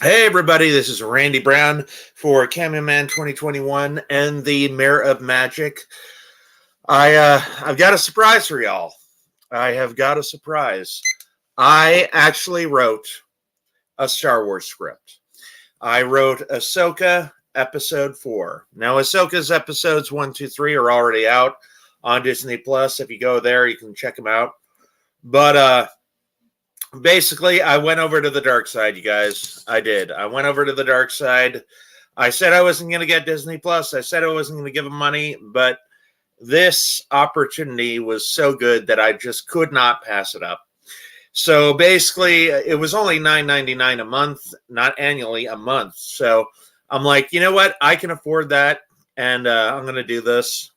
Hey everybody, this is Randy Brown for Cameo Man 2021 and the Mayor of Magic. I've got a surprise for y'all. I have got a surprise. I actually wrote a Star Wars script. I wrote Ahsoka Episode 4. Now Ahsoka's episodes 1, 2, 3 are already out on Disney Plus. If you go there, you can check them out. But basically, I went over to the dark side, you guys. I did. I went over to the dark side. I said I wasn't going to get Disney Plus. I said I wasn't going to give them money, but this opportunity was so good that I just could not pass it up. So basically, it was only $9.99 a month, not annually, a month. So I'm like, you know what? I can afford that, and I'm going to do this.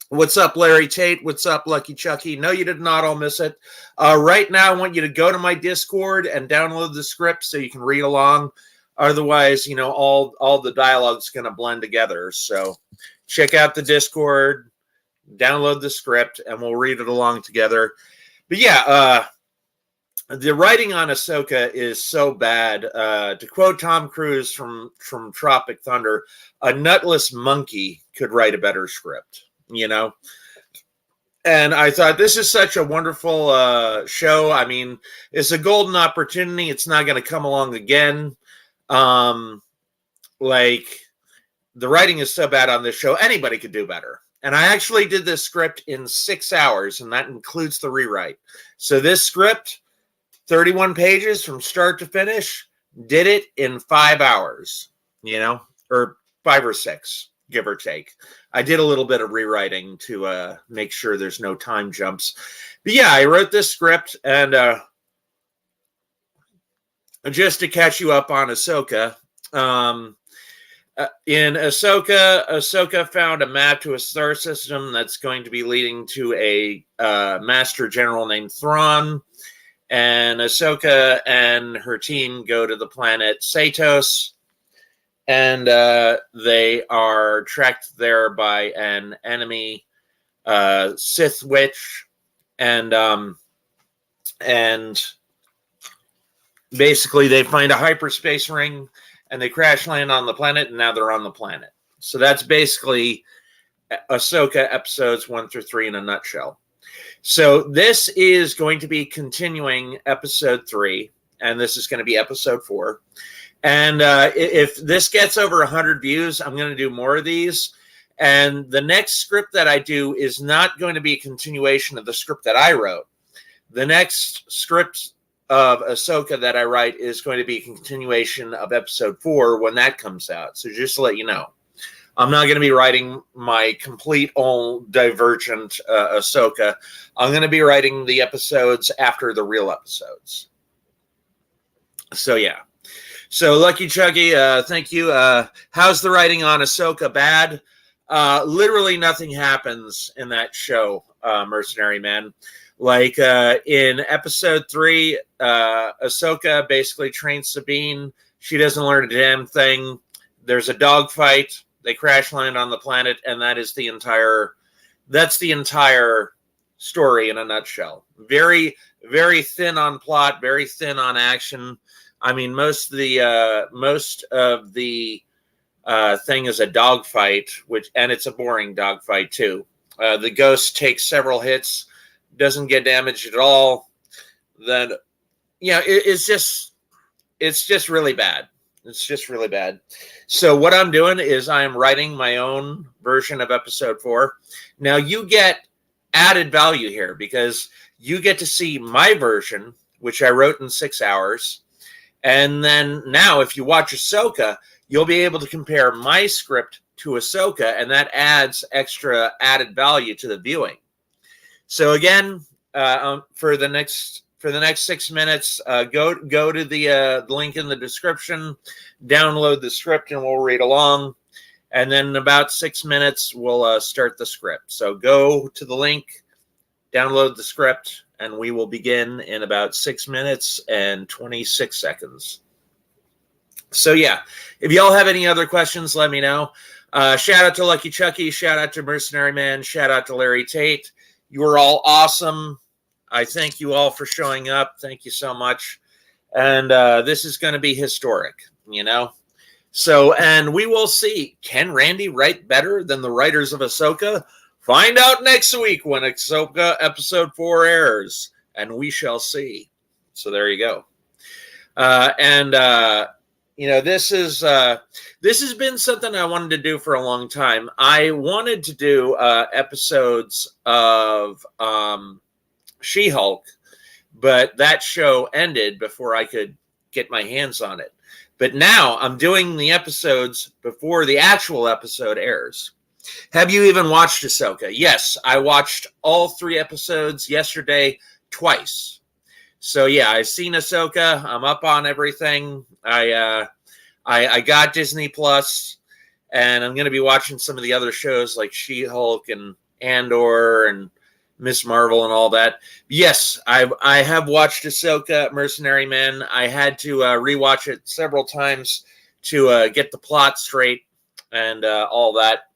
What's up, Larry Tate? What's up, Lucky Chucky? No, you did not all miss it. Right now, I want you to go to my Discord and download the script so you can read along. Otherwise, all the dialogue's going to blend together. So check out the Discord, download the script, and we'll read it along together. But yeah, the writing on Ahsoka is so bad. To quote Tom Cruise from Tropic Thunder, a nutless monkey could write a better script. And I thought this is such a wonderful show. I mean, it's a golden opportunity. It's not going to come along again. Like, the writing is so bad on this show, anybody could do better. And I actually did this script in 6 hours, and that includes the rewrite. So this script, 31 pages from start to finish, did it in 5 hours, or 5 or 6. Give or take. I did a little bit of rewriting to make sure there's no time jumps. But yeah, I wrote this script, and just to catch you up on Ahsoka, in Ahsoka found a map to a star system that's going to be leading to a master general named Thrawn, and Ahsoka and her team go to the planet Satos. And they are tracked there by an enemy Sith witch, and basically they find a hyperspace ring, and they crash land on the planet, and now they're on the planet. So that's basically Ahsoka episodes 1 through 3 in a nutshell. So this is going to be continuing episode 3, and this is going to be episode 4. And if this gets over 100 views, I'm going to do more of these. And the next script that I do is not going to be a continuation of the script that I wrote. The next script of Ahsoka that I write is going to be a continuation of episode 4 when that comes out. So just to let you know, I'm not going to be writing my complete own divergent Ahsoka. I'm going to be writing the episodes after the real episodes. So yeah. So, Lucky Chuggy, thank you. How's the writing on Ahsoka? Bad? Literally nothing happens in that show, Mercenary Man. Like, in episode 3, Ahsoka basically trains Sabine. She doesn't learn a damn thing. There's a dogfight. They crash land on the planet, and that's the entire story in a nutshell. Very, very thin on plot, very thin on action. I mean, most of the thing is a dogfight, and it's a boring dogfight too. The ghost takes several hits, doesn't get damaged at all. Then, it's just really bad. It's just really bad. So what I'm doing is I am writing my own version of episode 4. Now you get added value here because you get to see my version, which I wrote in 6 hours. And then now, if you watch Ahsoka, you'll be able to compare my script to Ahsoka, and that adds extra added value to the viewing. So again, for the next 6 minutes, go to the link in the description, download the script, and we'll read along. And then in about 6 minutes, we'll start the script. So go to the link, download the script, and we will begin in about 6 minutes and 26 seconds. So yeah, if y'all have any other questions, let me know. Shout out to Lucky Chucky. Shout out to Mercenary Man. Shout out to Larry Tate. You are all awesome. I thank you all for showing up. Thank you so much. And this is going to be historic, you know? So, and we will see, can Randy write better than the writers of Ahsoka? Find out next week when Ahsoka episode 4 airs, and we shall see. So there you go. You know, this has been something I wanted to do for a long time. I wanted to do episodes of She-Hulk, but that show ended before I could get my hands on it. But now I'm doing the episodes before the actual episode airs. Have you even watched Ahsoka? Yes, I watched all 3 episodes yesterday twice. So yeah, I've seen Ahsoka. I'm up on everything. I got Disney Plus, and I'm going to be watching some of the other shows like She-Hulk and Andor and Miss Marvel and all that. Yes, I have watched Ahsoka, Mercenary Man. I had to rewatch it several times to get the plot straight and all that.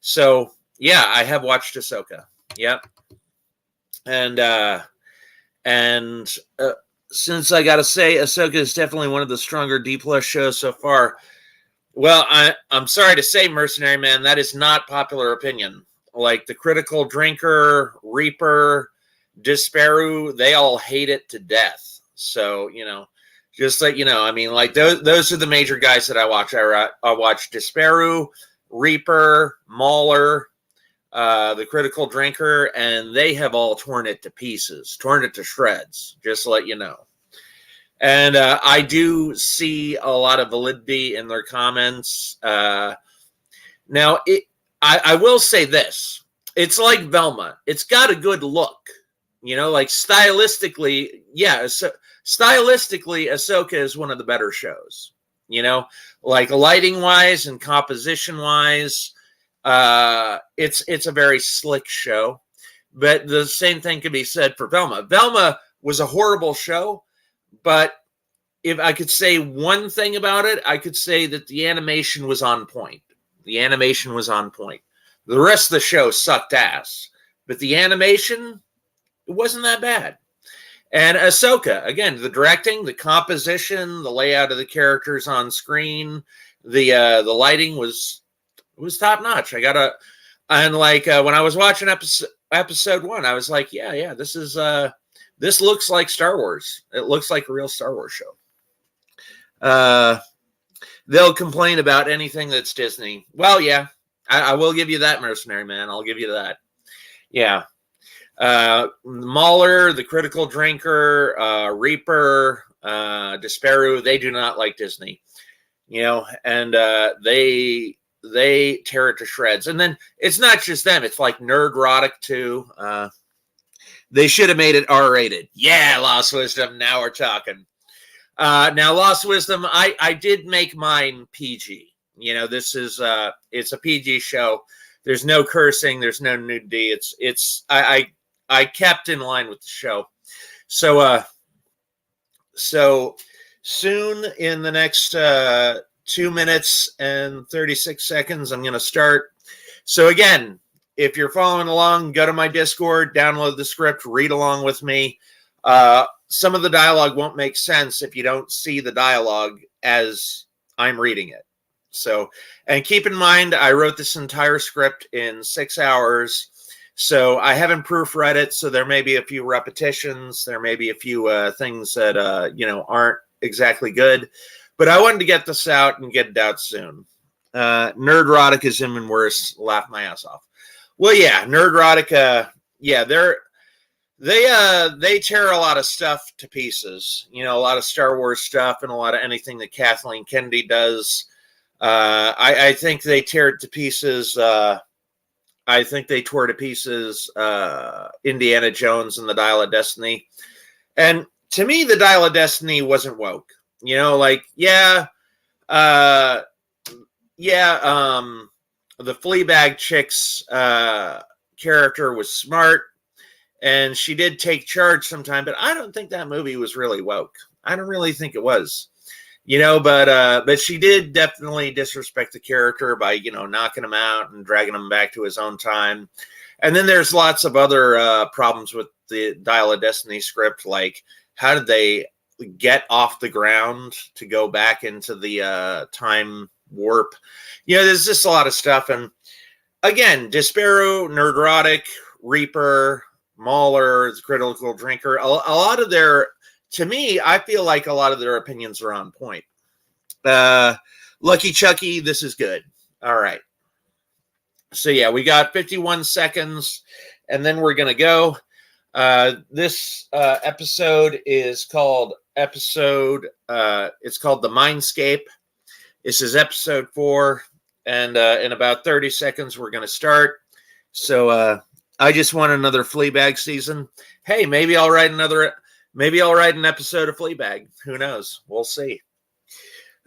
So yeah, I have watched Ahsoka. Yep, and since I gotta say, Ahsoka is definitely one of the stronger D+ shows so far. Well, I'm sorry to say, Mercenary Man, that is not popular opinion. Like the Critical Drinker, Reaper, Disparu, they all hate it to death. So, you know, just like, you know, I mean, like those are the major guys that I watch. I watch Disparu, Reaper, Mauler, the Critical Drinker, and they have all torn it to pieces, torn it to shreds, just to let you know. And I do see a lot of validity in their comments. Now, I will say this. It's like Velma. It's got a good look. You know, like stylistically, yeah, stylistically, Ahsoka is one of the better shows. You know, like lighting-wise and composition-wise, it's a very slick show. But the same thing can be said for Velma. Velma was a horrible show, but if I could say one thing about it, I could say that the animation was on point. The animation was on point. The rest of the show sucked ass, but the animation, it wasn't that bad. And Ahsoka, again, the directing, the composition, the layout of the characters on screen, the lighting was top notch. When I was watching episode 1, I was like, yeah, this looks like Star Wars. It looks like a real Star Wars show. They'll complain about anything that's Disney. Well, yeah, I will give you that, Mercenary Man. I'll give you that. Yeah. Mauler, the Critical Drinker, Reaper, Disparu, they do not like Disney. You know, and they tear it to shreds. And then it's not just them. It's like Nerdrotic, too. They should have made it R-rated. Yeah, Lost Wisdom. Now we're talking. Now, Lost Wisdom, I did make mine PG. You know, this is it's a PG show. There's no cursing. There's no nudity. I kept in line with the show. So soon in the next 2 minutes and 36 seconds, I'm going to start. So again, if you're following along, go to my Discord, download the script, read along with me. Some of the dialogue won't make sense if you don't see the dialogue as I'm reading it. So, and keep in mind, I wrote this entire script in 6 hours. So I haven't proofread it. So there may be a few repetitions. There may be a few things that, you know, aren't exactly good. But I wanted to get this out and get it out soon. Nerdrotic is even worse. Laugh my ass off. Well, yeah, Nerdrotic, yeah, they tear a lot of stuff to pieces. You know, a lot of Star Wars stuff and a lot of anything that Kathleen Kennedy does. I think they tear it to pieces. I think they tore to pieces Indiana Jones and the Dial of Destiny. And to me, the Dial of Destiny wasn't woke. You know, like, the Fleabag chick's character was smart, and she did take charge sometime, but I don't think that movie was really woke. I don't really think it was. You know, but she did definitely disrespect the character by, you know, knocking him out and dragging him back to his own time. And then there's lots of other problems with the Dial of Destiny script, like how did they get off the ground to go back into the time warp. There's just a lot of stuff. And again, Despero, Nerdrotic, Reaper, Mauler, Critical Drinker, a lot of their, to me, I feel like a lot of their opinions are on point. Lucky Chucky, this is good. All right. So yeah, we got 51 seconds, and then we're going to go. This episode is called it's called The Mindscape. This is episode 4, and in about 30 seconds, we're going to start. So I just want another Fleabag season. Hey, maybe I'll write an episode of Fleabag. Who knows? We'll see.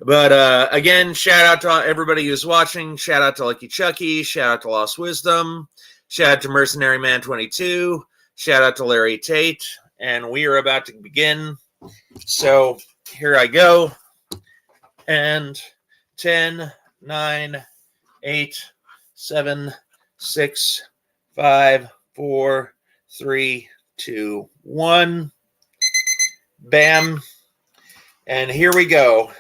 But again, shout out to everybody who's watching. Shout out to Lucky Chucky. Shout out to Lost Wisdom. Shout out to Mercenary Man 22. Shout out to Larry Tate. And we are about to begin. So here I go. And 10, 9, 8, 7, 6, 5, 4, 3, 2, 1. Bam. And here we go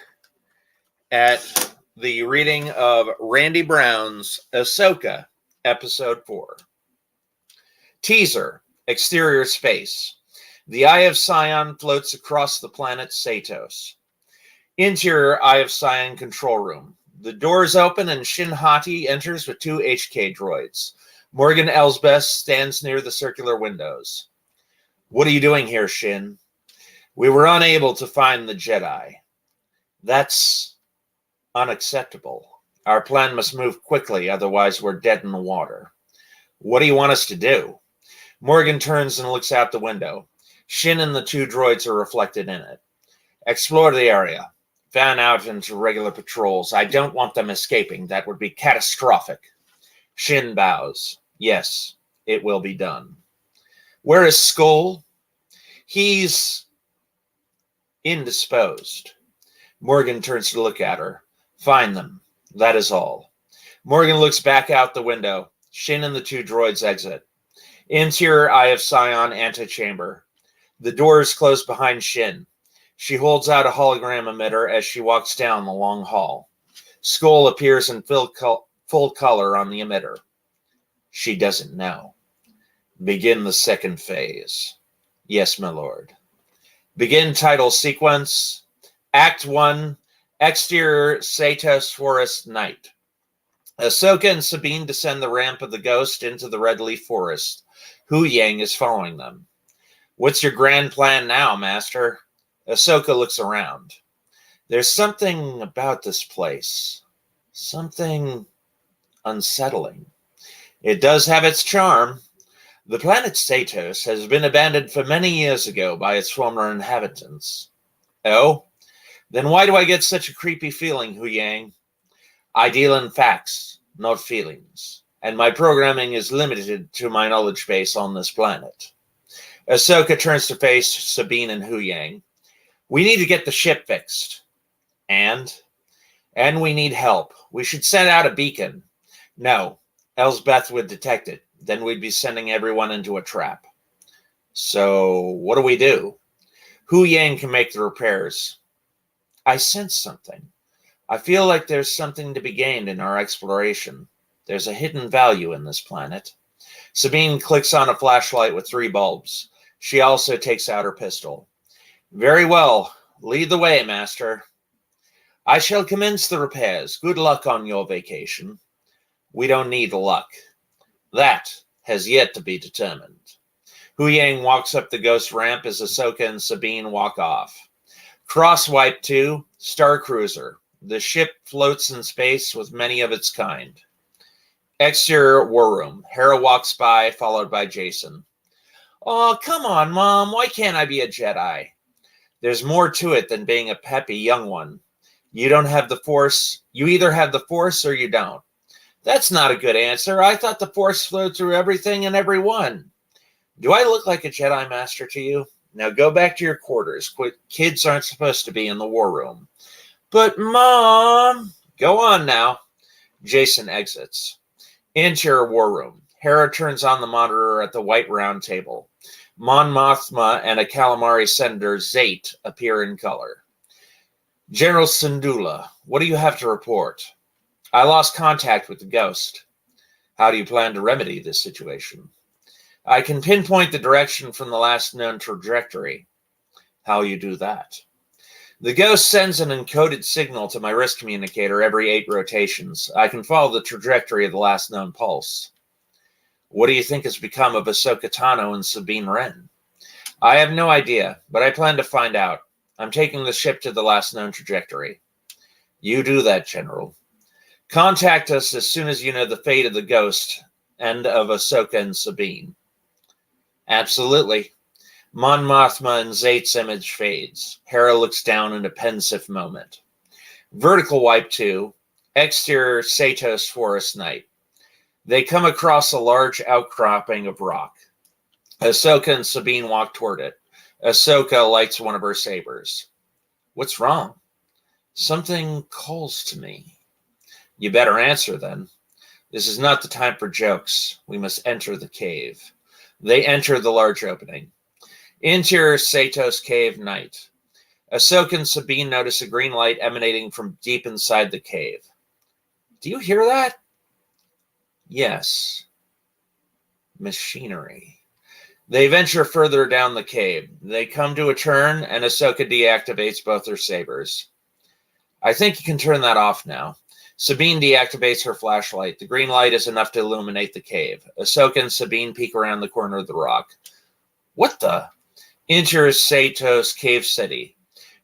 at the reading of Randy Brown's Ahsoka, Episode 4. Teaser, exterior space. The Eye of Sion floats across the planet Satos. Interior Eye of Sion control room. The doors open and Shin Hati enters with 2 HK droids. Morgan Elsbeth stands near the circular windows. What are you doing here, Shin? We were unable to find the Jedi. That's unacceptable. Our plan must move quickly, otherwise we're dead in the water. What do you want us to do? Morgan turns and looks out the window. Shin and the 2 droids are reflected in it. Explore the area. Fan out into regular patrols. I don't want them escaping. That would be catastrophic. Shin bows. Yes, it will be done. Where is Skull? He's indisposed. Morgan turns to look at her. Find them. That is all. Morgan looks back out the window. Shin and the 2 droids exit. Interior Eye of Sion antechamber. The doors close behind Shin. She holds out a hologram emitter as she walks down the long hall. Skull appears in full color on the emitter. She doesn't know. Begin the second phase. Yes, my lord. Begin title sequence. Act 1. Exterior Satos Forest Night. Ahsoka and Sabine descend the ramp of the Ghost into the Red Leaf Forest. Hu Yang is following them. What's your grand plan now, Master? Ahsoka looks around. There's something about this place. Something unsettling. It does have its charm. The planet Satos has been abandoned for many years ago by its former inhabitants. Oh? Then why do I get such a creepy feeling, Hu Yang? I deal in facts, not feelings, and my programming is limited to my knowledge base on this planet. Ahsoka turns to face Sabine and Hu Yang. We need to get the ship fixed. And we need help. We should send out a beacon. No, Elsbeth would detect it. Then we'd be sending everyone into a trap. So what do we do? Hu Yang can make the repairs. I sense something. I feel like there's something to be gained in our exploration. There's a hidden value in this planet. Sabine clicks on a flashlight with 3 bulbs. She also takes out her pistol. Very well. Lead the way, Master. I shall commence the repairs. Good luck on your vacation. We don't need luck. That has yet to be determined. Hu Yang walks up the Ghost ramp as Ahsoka and Sabine walk off. Crosswipe 2, Star Cruiser. The ship floats in space with many of its kind. Exterior War Room. Hera walks by, followed by Jason. Oh, come on, Mom. Why can't I be a Jedi? There's more to it than being a peppy young one. You don't have the Force. You either have the Force or you don't. That's not a good answer. I thought the Force flowed through everything and everyone. Do I look like a Jedi Master to you? Now go back to your quarters. Kids aren't supposed to be in the war room. But, Mom... Go on now. Jason exits. Interior war room. Hera turns on the monitor at the white round table. Mon Mothma and a calamari senator, Zate, appear in color. General Syndulla, what do you have to report? I lost contact with the ghost. How do you plan to remedy this situation? I can pinpoint the direction from the last known trajectory. How will you do that? The ghost sends an encoded signal to my wrist communicator every 8 rotations. I can follow the trajectory of the last known pulse. What do you think has become of Ahsoka Tano and Sabine Wren? I have no idea, but I plan to find out. I'm taking the ship to the last known trajectory. You do that, General. Contact us as soon as you know the fate of the ghost and of Ahsoka and Sabine. Absolutely. Mon Mothma and Zate's image fades. Hera looks down in a pensive moment. Vertical wipe 2. Exterior Satos Forest Night. They come across a large outcropping of rock. Ahsoka and Sabine walk toward it. Ahsoka lights one of her sabers. What's wrong? Something calls to me. You better answer then. This is not the time for jokes. We must enter the cave. They enter the large opening. Interior Satos Cave Night. Ahsoka and Sabine notice a green light emanating from deep inside the cave. Do you hear that? Yes. Machinery. They venture further down the cave. They come to a turn, and Ahsoka deactivates both her sabers. I think you can turn that off now. Sabine deactivates her flashlight. The green light is enough to illuminate the cave. Ahsoka and Sabine peek around the corner of the rock. What the? Interior Satos Cave City.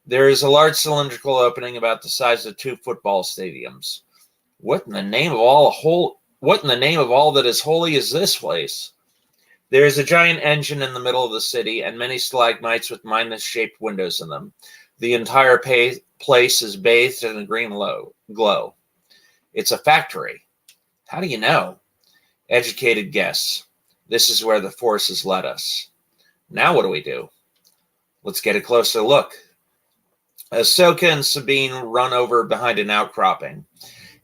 There is a large cylindrical opening about the size of 2 football stadiums. What in the name of all that is holy is this place? There is a giant engine in the middle of the city and many stalagmites with minus-shaped windows in them. The entire place is bathed in a green glow. It's a factory. How do you know? Educated guess. This is where the Force has led us. Now what do we do? Let's get a closer look. Ahsoka and Sabine run over behind an outcropping.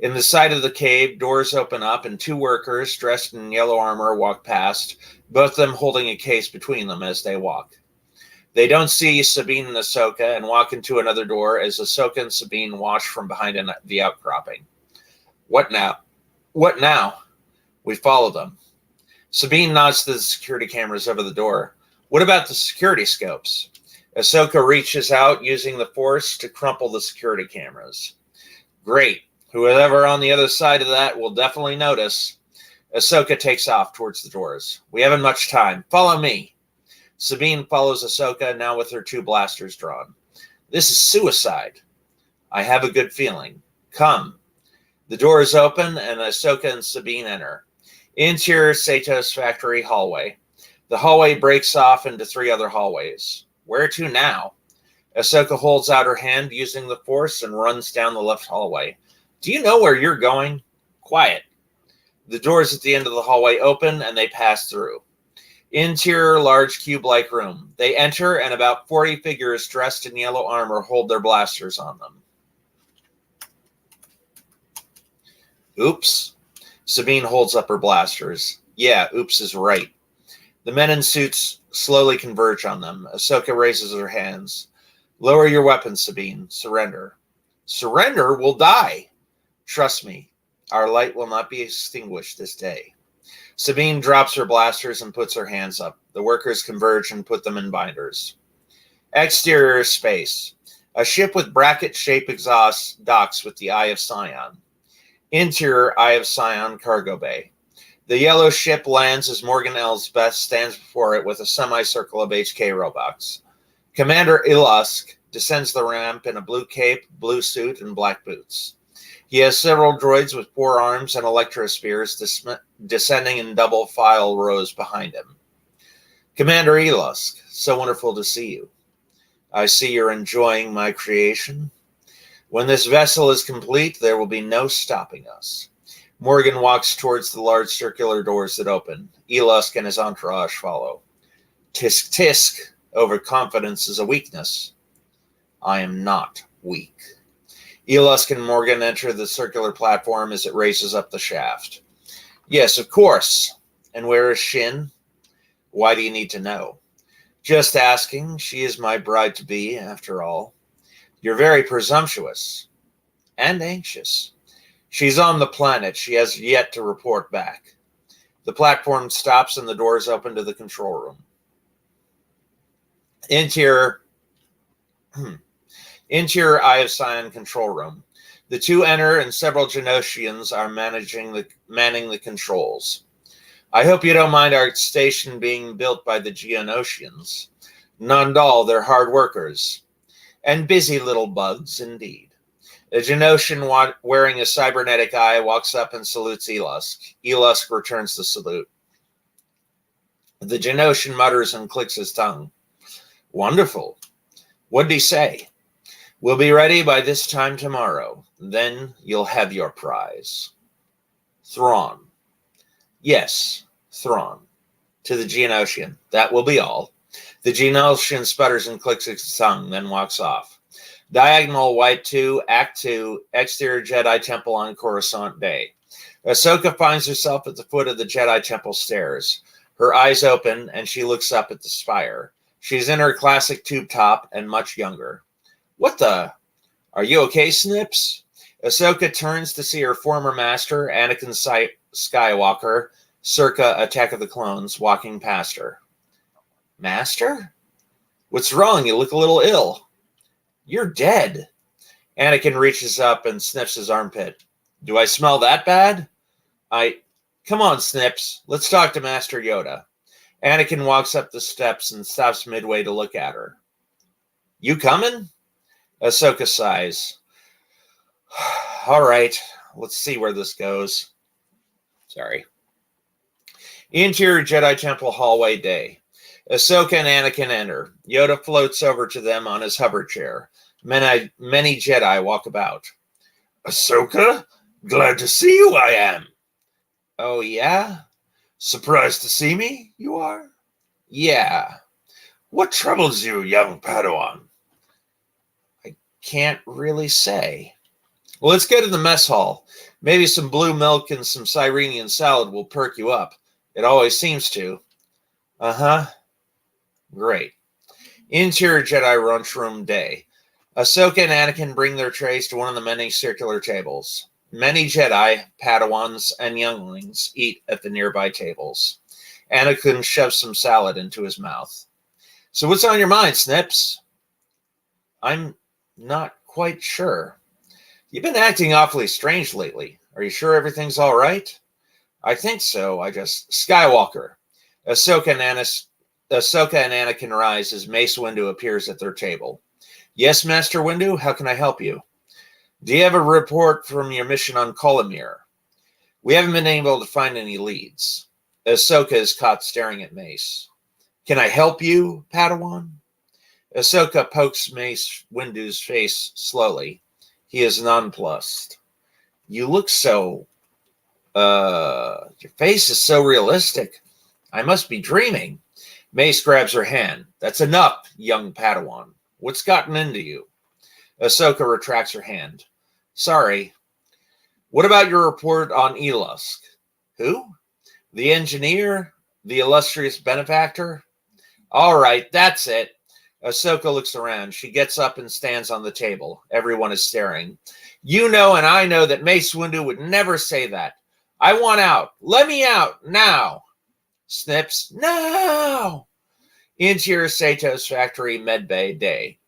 In the side of the cave, doors open up and 2 workers dressed in yellow armor walk past, both of them holding a case between them as they walk. They don't see Sabine and Ahsoka and walk into another door as Ahsoka and Sabine watch from behind the outcropping. What now? What now? We follow them. Sabine nods to the security cameras over the door. What about the security scopes? Ahsoka reaches out using the Force to crumple the security cameras. Great. Whoever on the other side of that will definitely notice. Ahsoka takes off towards the doors. We haven't much time. Follow me. Sabine follows Ahsoka, now with her 2 blasters drawn. This is suicide. I have a good feeling. Come. The door is open, and Ahsoka and Sabine enter. Interior Satos factory hallway. The hallway breaks off into 3 other hallways. Where to now? Ahsoka holds out her hand using the Force and runs down the left hallway. Do you know where you're going? Quiet. The doors at the end of the hallway open, and they pass through. Interior large cube-like room. They enter, and about 40 figures dressed in yellow armor hold their blasters on them. Oops. Sabine holds up her blasters. Yeah, oops is right. The men in suits slowly converge on them. Ahsoka raises her hands. Lower your weapons, Sabine. Surrender. Surrender? We'll die. Trust me, our light will not be extinguished this day. Sabine drops her blasters and puts her hands up. The workers converge and put them in binders. Exterior space. A ship with bracket-shaped exhaust docks with the Eye of Sion. Interior Eye of Sion cargo bay. The yellow ship lands as Morgan Elsbeth stands before it with a semicircle of HK robots. Commander Ilusk descends the ramp in a blue cape, blue suit, and black boots. He has several droids with 4 arms and electrospears descending in double file rows behind him. Commander Ilusk, so wonderful to see you. I see you're enjoying my creation. When this vessel is complete, there will be no stopping us. Morgan walks towards the large circular doors that open. Ilusk and his entourage follow. Tisk tisk, overconfidence is a weakness. I am not weak. Ilusk and Morgan enter the circular platform as it races up the shaft. Yes, of course. And where is Shin? Why do you need to know? Just asking. She is my bride-to-be, after all. You're very presumptuous. And anxious. She's on the planet. She has yet to report back. The platform stops and the doors open to the control room. Interior Eye of Sion control room. The two enter and several Genosians are manning the controls. I hope you don't mind our station being built by the Geonosians. None at all, they're hard workers. And busy little bugs, indeed. A Genosian wearing a cybernetic eye walks up and salutes Elusk. Elusk returns the salute. The Genosian mutters and clicks his tongue. Wonderful. What'd he say? We'll be ready by this time tomorrow. Then you'll have your prize. Thrawn. Yes, Thrawn. To the Geonosian. That will be all. The Geonosian sputters and clicks his tongue, then walks off. Diagonal White 2, Act 2, Exterior Jedi Temple on Coruscant Day. Ahsoka finds herself at the foot of the Jedi Temple stairs. Her eyes open, and she looks up at the spire. She's in her classic tube top and much younger. What the? Are you okay, Snips? Ahsoka turns to see her former master, Anakin Skywalker, circa Attack of the Clones, walking past her. Master? What's wrong? You look a little ill. You're dead. Anakin reaches up and sniffs his armpit. Do I smell that bad? Come on, Snips. Let's talk to Master Yoda. Anakin walks up the steps and stops midway to look at her. You coming? Ahsoka sighs. All right, let's see where this goes. Sorry. Interior Jedi Temple hallway day. Ahsoka and Anakin enter. Yoda floats over to them on his hover chair. Many Jedi walk about. Ahsoka, glad to see you I am. Oh, yeah? Surprised to see me, you are? Yeah. What troubles you, young Padawan? I can't really say. Well, let's go to the mess hall. Maybe some blue milk and some Cyrenian salad will perk you up. It always seems to. Uh-huh. Great. Interior Jedi lunchroom day. Ahsoka and Anakin bring their trays to one of the many circular tables. Many Jedi, Padawans, and younglings eat at the nearby tables. Anakin shoves some salad into his mouth. So what's on your mind, Snips? I'm not quite sure. You've been acting awfully strange lately. Are you sure everything's all right? I think so. Skywalker. Ahsoka and Anakin rise as Mace Windu appears at their table. Yes, Master Windu, how can I help you? Do you have a report from your mission on Kolomir? We haven't been able to find any leads. Ahsoka is caught staring at Mace. Can I help you, Padawan? Ahsoka pokes Mace Windu's face slowly. He is nonplussed. You look so... your face is so realistic. I must be dreaming. Mace grabs her hand. That's enough, young Padawan. What's gotten into you? Ahsoka retracts her hand. Sorry. What about your report on Elusk? Who? The engineer? The illustrious benefactor? All right, that's it. Ahsoka looks around. She gets up and stands on the table. Everyone is staring. You know and I know that Mace Windu would never say that. I want out. Let me out now. Snips. No. Interior Sato's factory medbay day.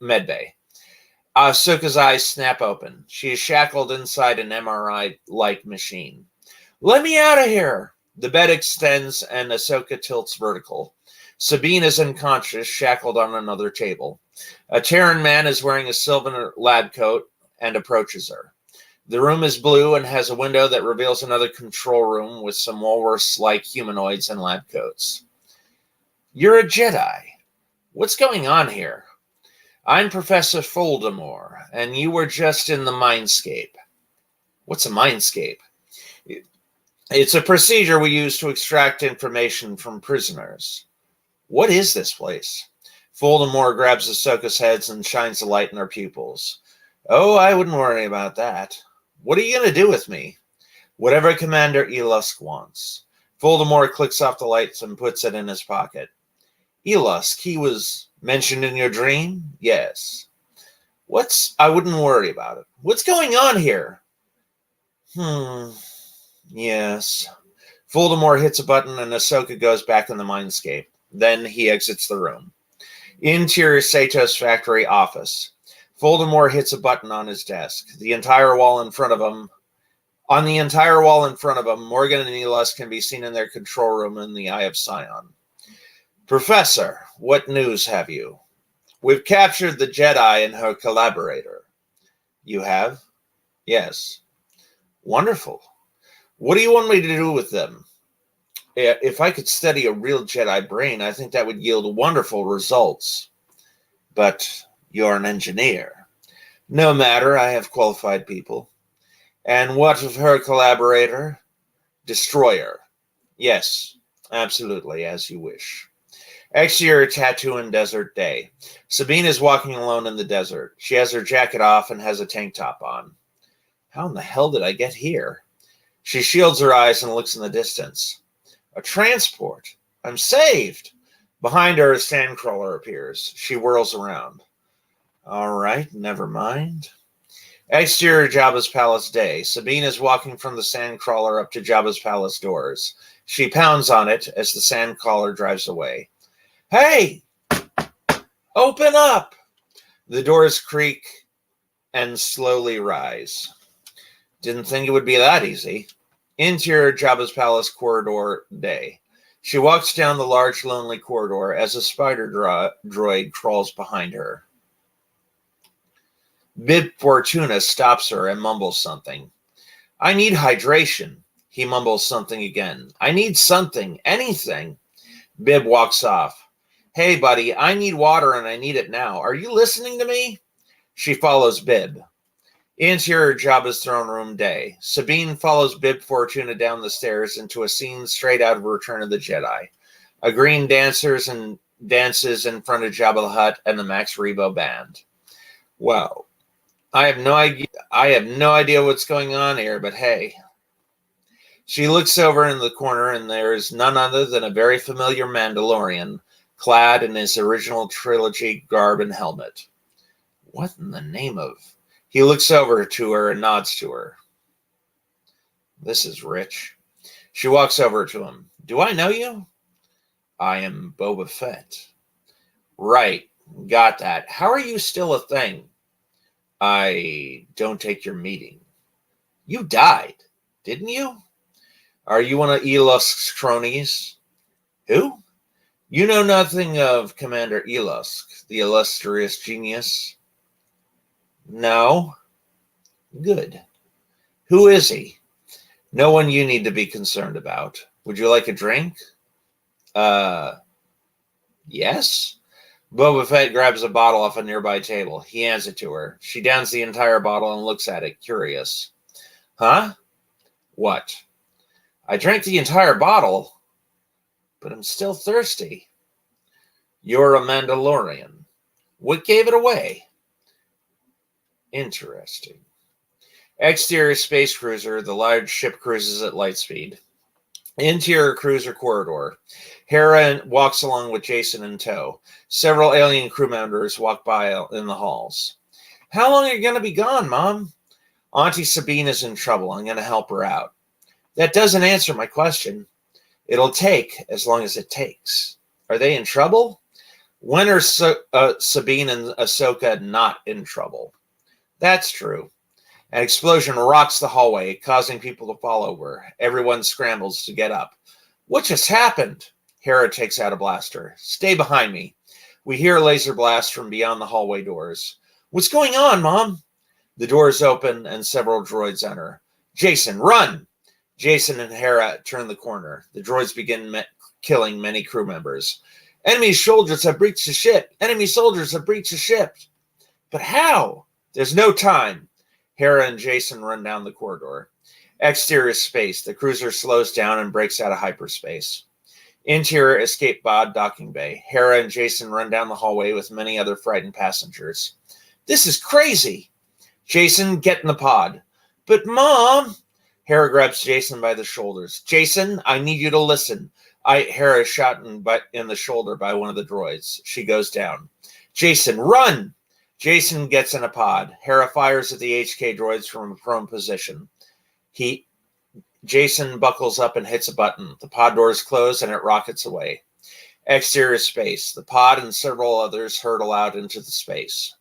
Medbay. Ahsoka's eyes snap open. She is shackled inside an MRI-like machine. Let me out of here. The bed extends and Ahsoka tilts vertical. Sabine is unconscious, shackled on another table. A Terran man is wearing a silver lab coat and approaches her. The room is blue and has a window that reveals another control room with some walrus-like humanoids and lab coats. You're a Jedi. What's going on here? I'm Professor Voldemort, and you were just in the mindscape. What's a mindscape? It's a procedure we use to extract information from prisoners. What is this place? Voldemort grabs Ahsoka's head and shines the light in her pupils. Oh, I wouldn't worry about that. What are you going to do with me? Whatever Commander Elusk wants. Voldemort clicks off the lights and puts it in his pocket. Elusk, he was mentioned in your dream? Yes. I wouldn't worry about it. What's going on here? Yes. Voldemort hits a button and Ahsoka goes back in the mindscape. Then he exits the room. Interior Sato's factory office. Voldemort hits a button on his desk. On the entire wall in front of him, Morgan and Elusk can be seen in their control room in the Eye of Sion. Professor, what news have you? We've captured the Jedi and her collaborator. You have? Yes. Wonderful. What do you want me to do with them? If I could study a real Jedi brain, I think that would yield wonderful results. But you're an engineer. No matter, I have qualified people. And what of her collaborator? Destroyer. Yes, absolutely, as you wish. Exterior Tatooine desert day. Sabine is walking alone in the desert. She has her jacket off and has a tank top on. How in the hell did I get here? She shields her eyes and looks in the distance. A transport. I'm saved. Behind her, a sandcrawler appears. She whirls around. All right, never mind. Exterior Jabba's palace day. Sabine is walking from the sandcrawler up to Jabba's palace doors. She pounds on it as the sandcrawler drives away. Hey! Open up! The doors creak and slowly rise. Didn't think it would be that easy. Interior Jabba's palace corridor day. She walks down the large, lonely corridor as a spider droid crawls behind her. Bib Fortuna stops her and mumbles something. I need hydration. He mumbles something again. I need something, anything. Bib walks off. Hey, buddy, I need water and I need it now. Are you listening to me? She follows Bib. Interior Jabba's throne room day. Sabine follows Bib Fortuna down the stairs into a scene straight out of Return of the Jedi. A green dances in front of Jabba the Hutt and the Max Rebo band. Wow. I have no idea what's going on here, but hey. She looks over in the corner and there is none other than a very familiar Mandalorian, clad in his original trilogy garb and helmet. What in the name of... He looks over to her and nods to her. This is rich. She walks over to him. Do I know you? I am Boba Fett. Right. Got that. How are you still a thing? I don't take your meeting. You died, didn't you? Are you one of Elusk's cronies? Who? You know nothing of Commander Elusk, the illustrious genius? No. Good. Who is he? No one you need to be concerned about. Would you like a drink? Yes? Boba Fett grabs a bottle off a nearby table. He hands it to her. She downs the entire bottle and looks at it, curious. Huh? What? I drank the entire bottle, but I'm still thirsty. You're a Mandalorian. What gave it away? Interesting. Exterior space cruiser. The large ship cruises at light speed. Interior cruiser corridor. Hera walks along with Jason in tow. Several alien crew members walk by in the halls. How long are you going to be gone, Mom? Auntie Sabine is in trouble. I'm going to help her out. That doesn't answer my question. It'll take as long as it takes. Are they in trouble? When are Sabine and Ahsoka not in trouble? That's true. An explosion rocks the hallway, causing people to fall over. Everyone scrambles to get up. What just happened? Hera takes out a blaster. Stay behind me. We hear laser blasts from beyond the hallway doors. What's going on, Mom? The doors open and several droids enter. Jason, run! Jason and Hera turn the corner. The droids begin killing many crew members. Enemy soldiers have breached the ship. Enemy soldiers have breached the ship. But how? There's no time. Hera and Jason run down the corridor. Exterior space. The cruiser slows down and breaks out of hyperspace. Interior escape pod docking bay. Hera and Jason run down the hallway with many other frightened passengers. This is crazy. Jason, get in the pod. But Mom... Hera grabs Jason by the shoulders. Jason, I need you to listen. Hera is shot in the shoulder by one of the droids. She goes down. Jason, run! Jason gets in a pod. Hera fires at the HK droids from a prone position. Jason buckles up and hits a button. The pod doors close and it rockets away. Exterior space. The pod and several others hurtle out into the space.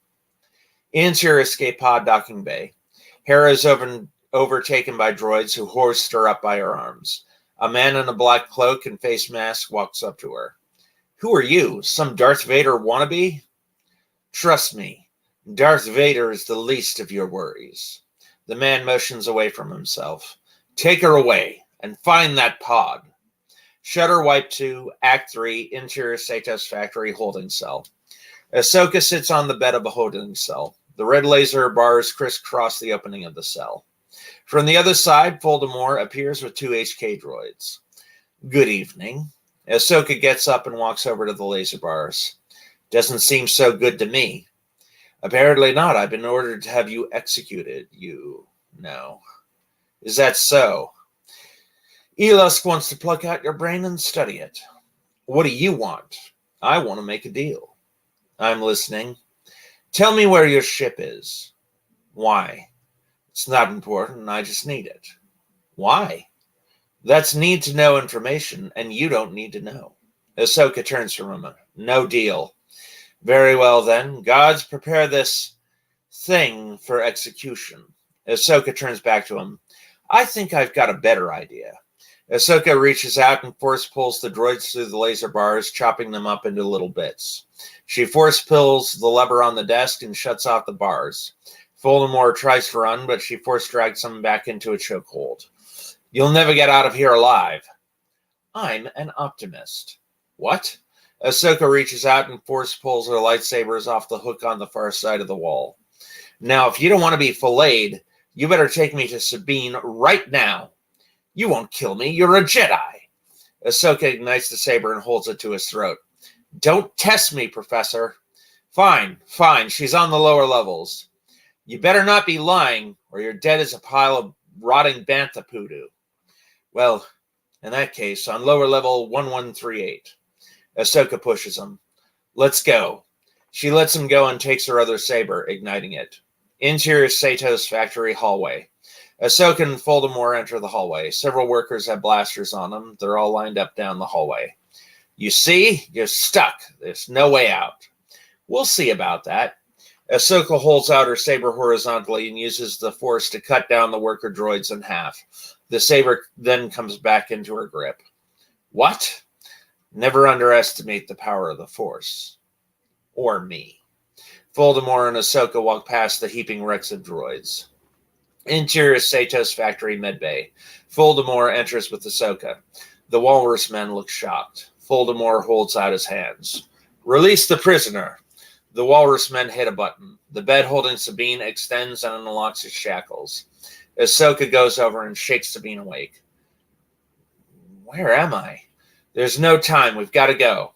Interior escape pod docking bay. Hera is overtaken by droids who hoist her up by her arms. A man in a black cloak and face mask walks up to her. Who are you? Some Darth Vader wannabe? Trust me, Darth Vader is the least of your worries. The man motions away from himself. Take her away and find that pod. Shutter wipe 2, Act 3, Interior Satos Factory holding cell. Ahsoka sits on the bed of a holding cell. The red laser bars crisscross the opening of the cell. From the other side, Voldemort appears with 2 HK droids. Good evening. Ahsoka gets up and walks over to the laser bars. Doesn't seem so good to me. Apparently not. I've been ordered to have you executed. You know. Is that so? Elusk wants to pluck out your brain and study it. What do you want? I want to make a deal. I'm listening. Tell me where your ship is. Why? It's not important. I just need it. Why? That's need-to-know information, and you don't need to know. Ahsoka turns from him. No deal. Very well, then. Gods, prepare this thing for execution. Ahsoka turns back to him. I think I've got a better idea. Ahsoka reaches out and force pulls the droids through the laser bars, chopping them up into little bits. She force pulls the lever on the desk and shuts off the bars. Voldemort tries to run, but she force drags him back into a chokehold. You'll never get out of here alive. I'm an optimist. What? Ahsoka reaches out and force pulls her lightsabers off the hook on the far side of the wall. Now, if you don't want to be filleted, you better take me to Sabine right now. You won't kill me. You're a Jedi. Ahsoka ignites the saber and holds it to his throat. Don't test me, Professor. Fine. She's on the lower levels. You better not be lying, or you're dead as a pile of rotting bantha poodoo. Well, in that case, on lower level 1138. Ahsoka pushes him. Let's go. She lets him go and takes her other saber, igniting it. Interior Satos Factory hallway. Ahsoka and Voldemort enter the hallway. Several workers have blasters on them. They're all lined up down the hallway. You see? You're stuck. There's no way out. We'll see about that. Ahsoka holds out her saber horizontally and uses the force to cut down the worker droids in half. The saber then comes back into her grip. What? Never underestimate the power of the force. Or me. Voldemort and Ahsoka walk past the heaping wrecks of droids. Interior Satos Factory medbay. Voldemort enters with Ahsoka. The walrus men look shocked. Voldemort holds out his hands. Release the prisoner. The walrus men hit a button. The bed holding Sabine extends and unlocks his shackles. Ahsoka goes over and shakes Sabine awake. Where am I? There's no time. We've got to go.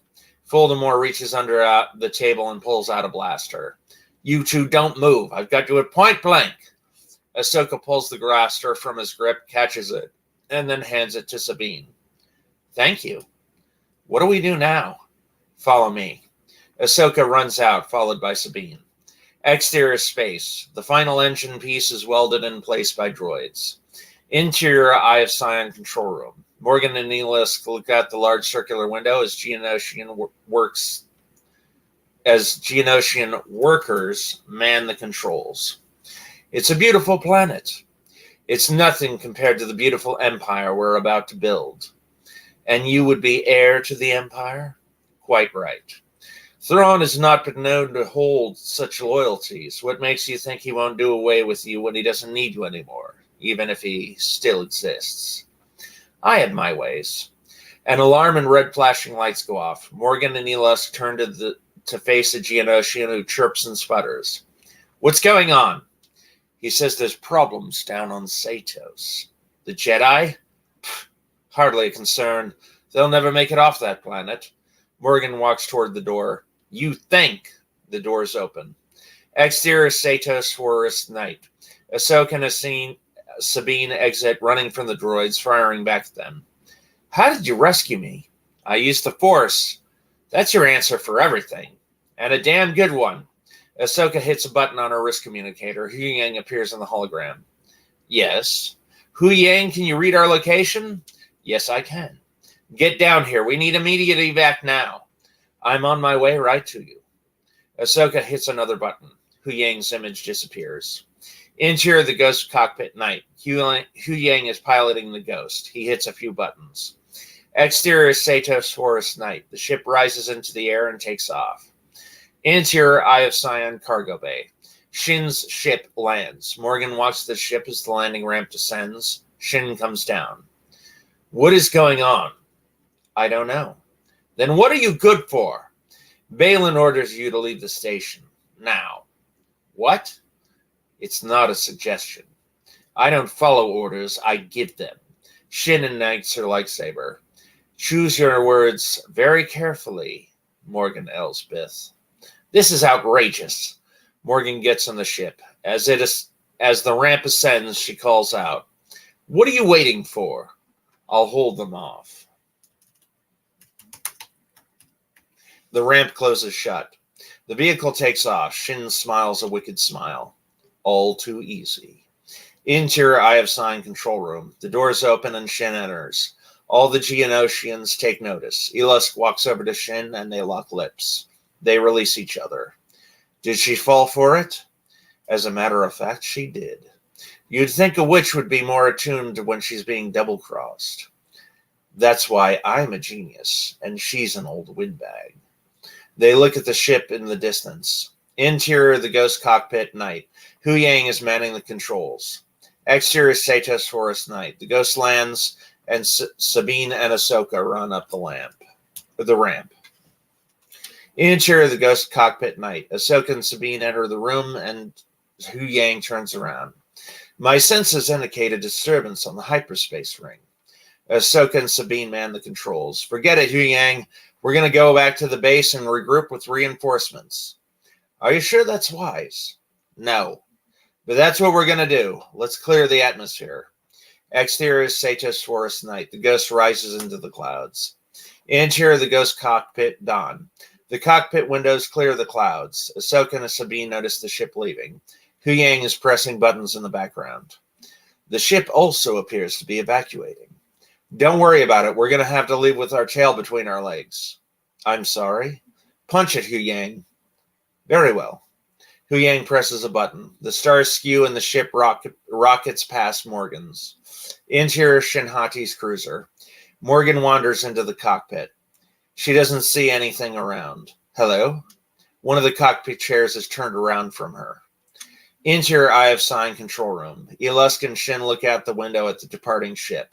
Voldemort reaches under the table and pulls out a blaster. You two don't move. I've got you at point blank. Ahsoka pulls the blaster from his grip, catches it, and then hands it to Sabine. Thank you. What do we do now? Follow me. Ahsoka runs out, followed by Sabine. Exterior space. The final engine piece is welded in place by droids. Interior Eye of Sion control room. Morgan and Neelis look out the large circular window as Geonosian workers man the controls. It's a beautiful planet. It's nothing compared to the beautiful empire we're about to build. And you would be heir to the empire? Quite right. Thrawn has not been known to hold such loyalties. What makes you think he won't do away with you when he doesn't need you anymore, even if he still exists? I have my ways. An alarm and red flashing lights go off. Morgan and Elusk turn to face a Geonosian who chirps and sputters. What's going on? He says there's problems down on Satos. The Jedi? Pfft, hardly a concern. They'll never make it off that planet. Morgan walks toward the door. You think. The door's open. Exterior Satos Forest night. Ahsoka and Sabine exit, running from the droids, firing back at them. How did you rescue me? I use the Force. That's your answer for everything. And a damn good one. Ahsoka hits a button on her wrist communicator. Hu Yang appears in the hologram. Yes. Hu Yang, can you read our location? Yes, I can. Get down here. We need immediate evac now. I'm on my way right to you. Ahsoka hits another button. Hu Yang's image disappears. Interior of the Ghost cockpit night. Hu Yang is piloting the Ghost. He hits a few buttons. Exterior Satos Forest night. The ship rises into the air and takes off. Interior Eye of Sion cargo bay. Shin's ship lands. Morgan walks the ship as the landing ramp descends. Shin comes down. What is going on? I don't know. Then what are you good for? Balin orders you to leave the station. Now. What? It's not a suggestion. I don't follow orders, I give them. Shin ignites her lightsaber. Choose your words very carefully, Morgan Elsbeth. This is outrageous. Morgan gets on the ship. As the ramp ascends, she calls out, What are you waiting for? I'll hold them off. The ramp closes shut. The vehicle takes off. Shin smiles a wicked smile. All too easy. Interior Eye of Sign control room. The doors open and Shin enters. All the Geonosians take notice. Elusk walks over to Shin and they lock lips. They release each other. Did she fall for it? As a matter of fact, she did. You'd think a witch would be more attuned to when she's being double-crossed. That's why I'm a genius, and she's an old windbag. They look at the ship in the distance. Interior of the Ghost cockpit night. Hu Yang is manning the controls. Exterior Satos Forest night. The Ghost lands, and Sabine and Ahsoka run up the ramp. Interior of the Ghost cockpit night. Ahsoka and Sabine enter the room, and Hu Yang turns around. My senses indicate a disturbance on the hyperspace ring. Ahsoka and Sabine man the controls. Forget it, Hu Yang. We're going to go back to the base and regroup with reinforcements. Are you sure that's wise? No. But that's what we're going to do. Let's clear the atmosphere. Exterior is Satos Forest night. The Ghost rises into the clouds. Interior of the Ghost cockpit dawn. The cockpit windows clear the clouds. Ahsoka and Sabine notice the ship leaving. Hu Yang is pressing buttons in the background. The ship also appears to be evacuating. Don't worry about it. We're going to have to leave with our tail between our legs. I'm sorry. Punch it, Hu Yang. Very well. Hu Yang presses a button. The stars skew and the ship rockets past Morgan's. Interior Shinhati's cruiser. Morgan wanders into the cockpit. She doesn't see anything around. Hello? One of the cockpit chairs is turned around from her. Interior Eye of Sign control room. Elusk and Shin look out the window at the departing ship.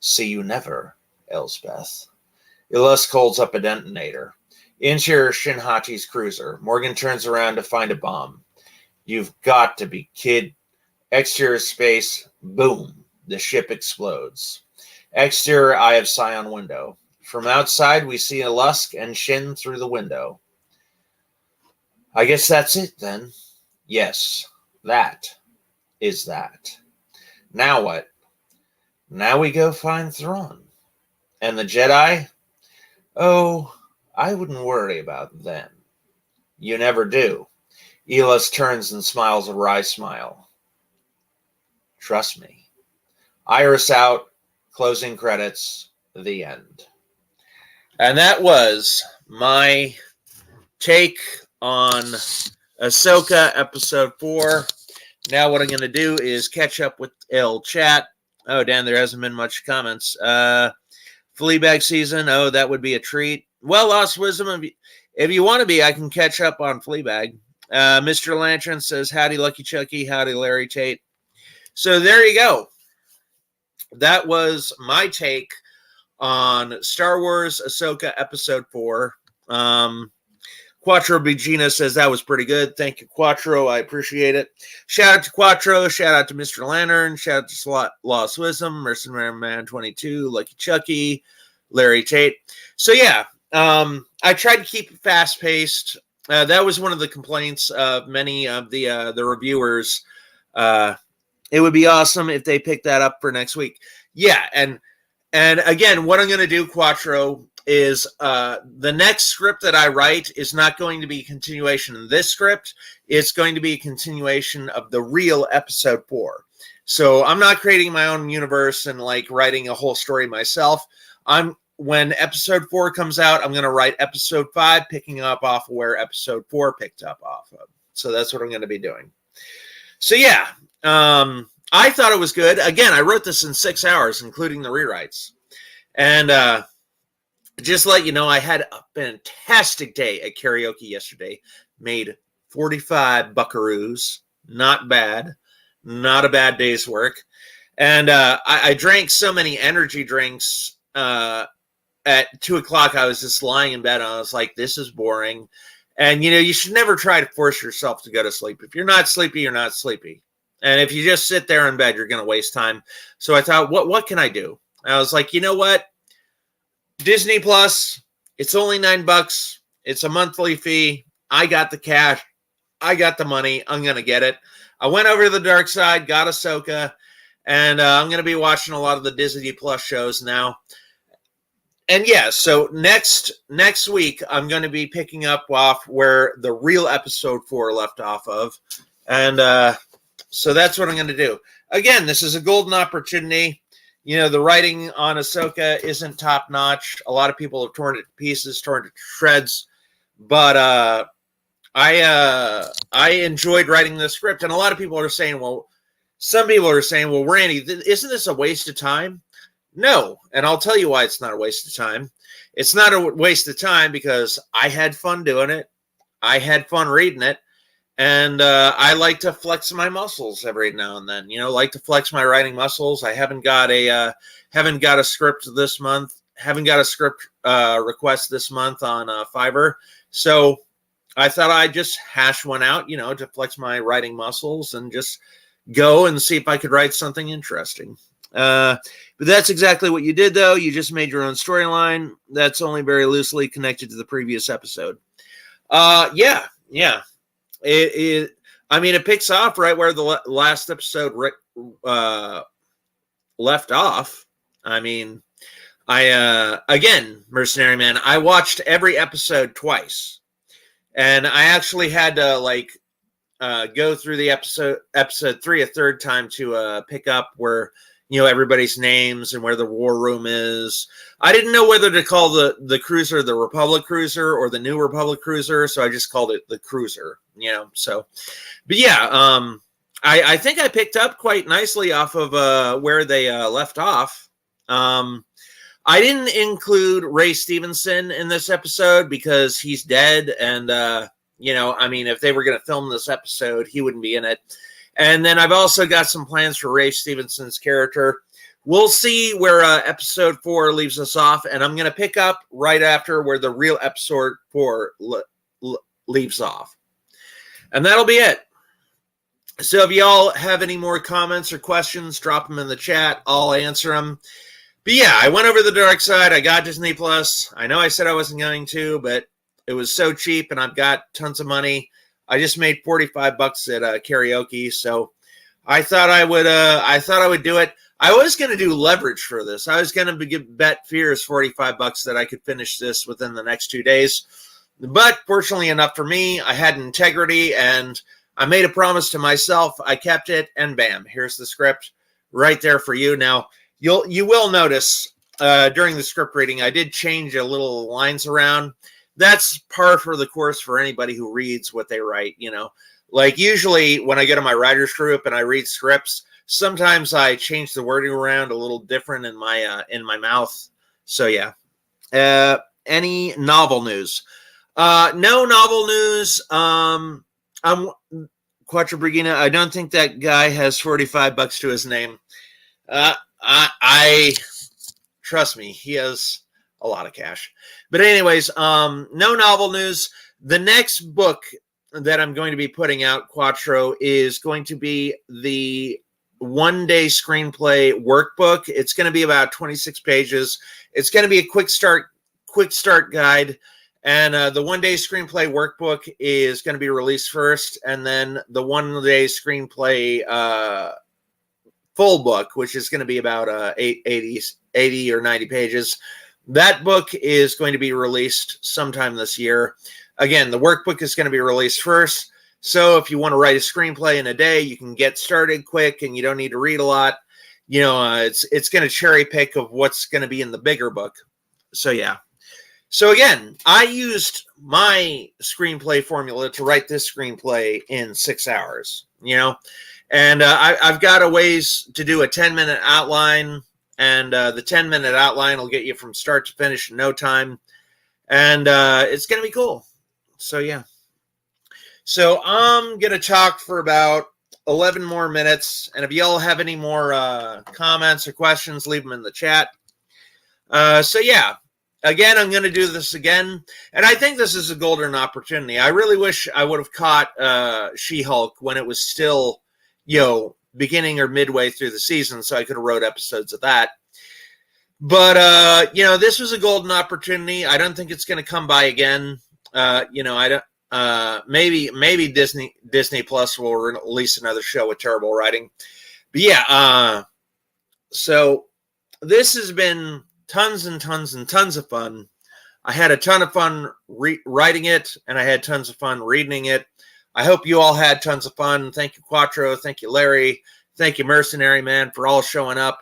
See you never, Elsbeth. Elusk holds up a detonator. Interior Shinhati's cruiser. Morgan turns around to find a bomb. You've got to be kid. Exterior space. Boom. The ship explodes. Exterior Eye of Sion window. From outside, we see Elusk and Shin through the window. I guess that's it then. Yes, that is that. Now what? Now we go find Thrawn. And the Jedi? Oh, I wouldn't worry about them. You never do. Elusk turns and smiles a wry smile. Trust me. Iris out. Closing credits. The end. And that was my take on Ahsoka episode 4. Now what I'm going to do is catch up with El Chat. Oh, Dan, there hasn't been much comments. Fleabag season. Oh, that would be a treat. Well, Lost Wisdom, if you want to be, I can catch up on Fleabag. Mr. Lantern says, howdy, Lucky Chucky. Howdy, Larry Tate. So there you go. That was my take on Star Wars Ahsoka Episode 4. Quattro Bigina says that was pretty good. Thank you, Quattro. I appreciate it. Shout out to Quattro. Shout out to Mr. Lantern. Shout out to Lost Wisdom, Mercenary Man 22, Lucky Chucky, Larry Tate. So yeah, I tried to keep it fast paced. That was one of the complaints of many of the reviewers. It would be awesome if they picked that up for next week. Yeah, and again, what I'm going to do, Quattro, is the next script that I write is not going to be a continuation of this script. It's going to be a continuation of the real episode 4. So I'm not creating my own universe and like writing a whole story myself. When episode 4 comes out, I'm going to write episode 5, picking up off of where episode 4 picked up off of. So that's what I'm going to be doing. So yeah, I thought it was good. Again, I wrote this in 6 hours, including the rewrites. And just to let you know, I had a fantastic day at karaoke yesterday. Made 45 buckaroos. Not bad. Not a bad day's work. And I drank so many energy drinks. At 2 o'clock, I was just lying in bed, and I was like, this is boring. And, you should never try to force yourself to go to sleep. If you're not sleepy, you're not sleepy. And if you just sit there in bed, you're going to waste time. So I thought, what can I do? I was like, you know what? Disney Plus, it's only $9. It's a monthly fee. I got the cash. I got the money. I'm going to get it. I went over to the dark side, got Ahsoka, and I'm going to be watching a lot of the Disney Plus shows now. And yeah, so next week, I'm going to be picking up off where the real episode 4 left off of. And so that's what I'm going to do. Again, this is a golden opportunity. The writing on Ahsoka isn't top notch. A lot of people have torn it to pieces, torn it to shreds. But I enjoyed writing the script. And a lot of people are saying, some people are saying, Randy, isn't this a waste of time? No, and I'll tell you why it's not a waste of time. It's not a waste of time because I had fun doing it. I had fun reading it. And I like to flex my muscles every now and then. Like to flex my writing muscles. I haven't got a script this month. Haven't got a script request this month on Fiverr. So I thought I'd just hash one out, to flex my writing muscles and just go and see if I could write something interesting. But that's exactly what you did, though. You just made your own storyline that's only very loosely connected to the previous episode. Yeah. It picks off right where the last episode left off. Again, Mercenary Man, I watched every episode twice, and I actually had to go through the episode 3 a third time to pick up where everybody's names and where the war room is. I didn't know whether to call the cruiser the Republic cruiser or the New Republic cruiser, so I just called it the cruiser. So, but yeah, I think I picked up quite nicely off of where they left off. I didn't include Ray Stevenson in this episode because he's dead, and if they were going to film this episode, he wouldn't be in it. And then I've also got some plans for Ray Stevenson's character. We'll see where episode 4 leaves us off, and I'm going to pick up right after where the real episode 4 leaves off. And that'll be it. So if y'all have any more comments or questions, drop them in the chat. I'll answer them. But yeah, I went over the dark side. I got Disney Plus. I know I said I wasn't going to, but it was so cheap, and I've got tons of money. I just made $45 at karaoke, so I thought I would do it. I was going to do leverage for this. I was going to bet Fears $45 that I could finish this within the next 2 days. But fortunately enough for me, I had integrity, and I made a promise to myself. I kept it, and bam, here's the script right there for you. Now, you will notice during the script reading, I did change a little lines around. That's par for the course for anybody who reads what they write, Like usually when I go to my writer's group and I read scripts, sometimes I change the wording around a little different in my mouth. So yeah. Any novel news? No novel news. I'm Quattro Brigina. I don't think that guy has $45 to his name. I trust me, he has a lot of cash. But anyways, no novel news. The next book that I'm going to be putting out, Quattro, is going to be the one-day screenplay workbook. It's going to be about 26 pages. It's going to be a quick start guide. And the one-day screenplay workbook is going to be released first. And then the one-day screenplay full book, which is going to be about 80 or 90 pages, That book is going to be released sometime this year. Again, the workbook is going to be released first. So if you want to write a screenplay in a day, you can get started quick and you don't need to read a lot. It's going to cherry pick of what's going to be in the bigger book. So yeah. So again, I used my screenplay formula to write this screenplay in 6 hours, and I've got a ways to do a 10-minute outline, and the 10-minute outline will get you from start to finish in no time, and it's going to be cool. So yeah. So I'm going to talk for about 11 more minutes, and if y'all have any more comments or questions, leave them in the chat. So yeah. Again, I'm going to do this again, and I think this is a golden opportunity. I really wish I would have caught She-Hulk when it was still, beginning or midway through the season, so I could have wrote episodes of that. But, this was a golden opportunity. I don't think it's going to come by again. I don't. Maybe Disney Plus will release another show with terrible writing. But yeah, so this has been tons and tons and tons of fun. I had a ton of fun writing it, and I had tons of fun reading it. I hope you all had tons of fun. Thank you, Quattro. Thank you, Larry. Thank you, Mercenary Man, for all showing up.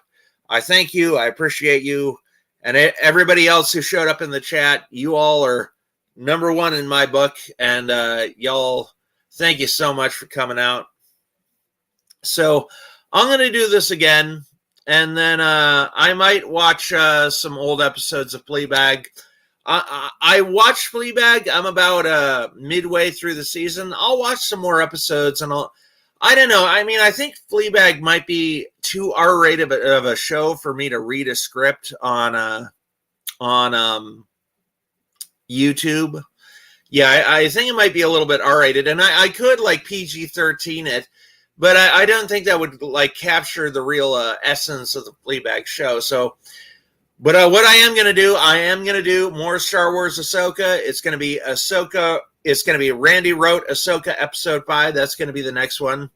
I thank you. I appreciate you. And everybody else who showed up in the chat, you all are number one in my book. And y'all, thank you so much for coming out. So I'm going to do this again. And then I might watch some old episodes of Fleabag. I watched Fleabag. I'm about midway through the season. I'll watch some more episodes, and I don't know. I mean, I think Fleabag might be too R-rated of a show for me to read a script on YouTube. Yeah, I think it might be a little bit R-rated, and I could like PG-13 it. But I don't think that would capture the real essence of the Fleabag show. So, but what I am going to do more Star Wars Ahsoka. It's going to be Ahsoka. It's going to be Randy wrote Ahsoka episode 5. That's going to be the next one.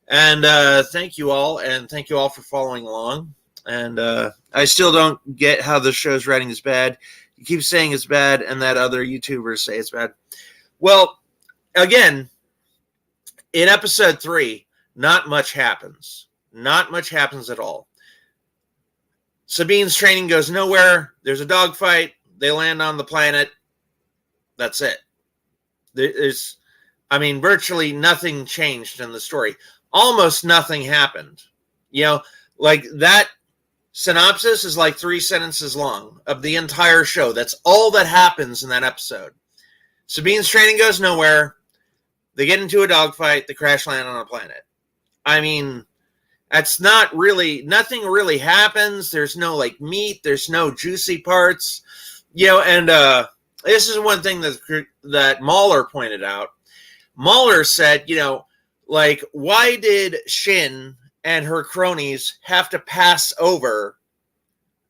And thank you all, and thank you all for following along. And I still don't get how the show's writing is bad. You keep saying it's bad, and that other YouTubers say it's bad. Well, again, in episode 3. Not much happens. Not much happens at all. Sabine's training goes nowhere. There's a dogfight. They land on the planet. That's it. There's, virtually nothing changed in the story. Almost nothing happened. That synopsis is like 3 sentences long of the entire show. That's all that happens in that episode. Sabine's training goes nowhere. They get into a dogfight. They crash land on a planet. That's not really, nothing really happens. There's no meat. There's no juicy parts, and this is one thing that Mahler pointed out. Mahler said, why did Shin and her cronies have to pass over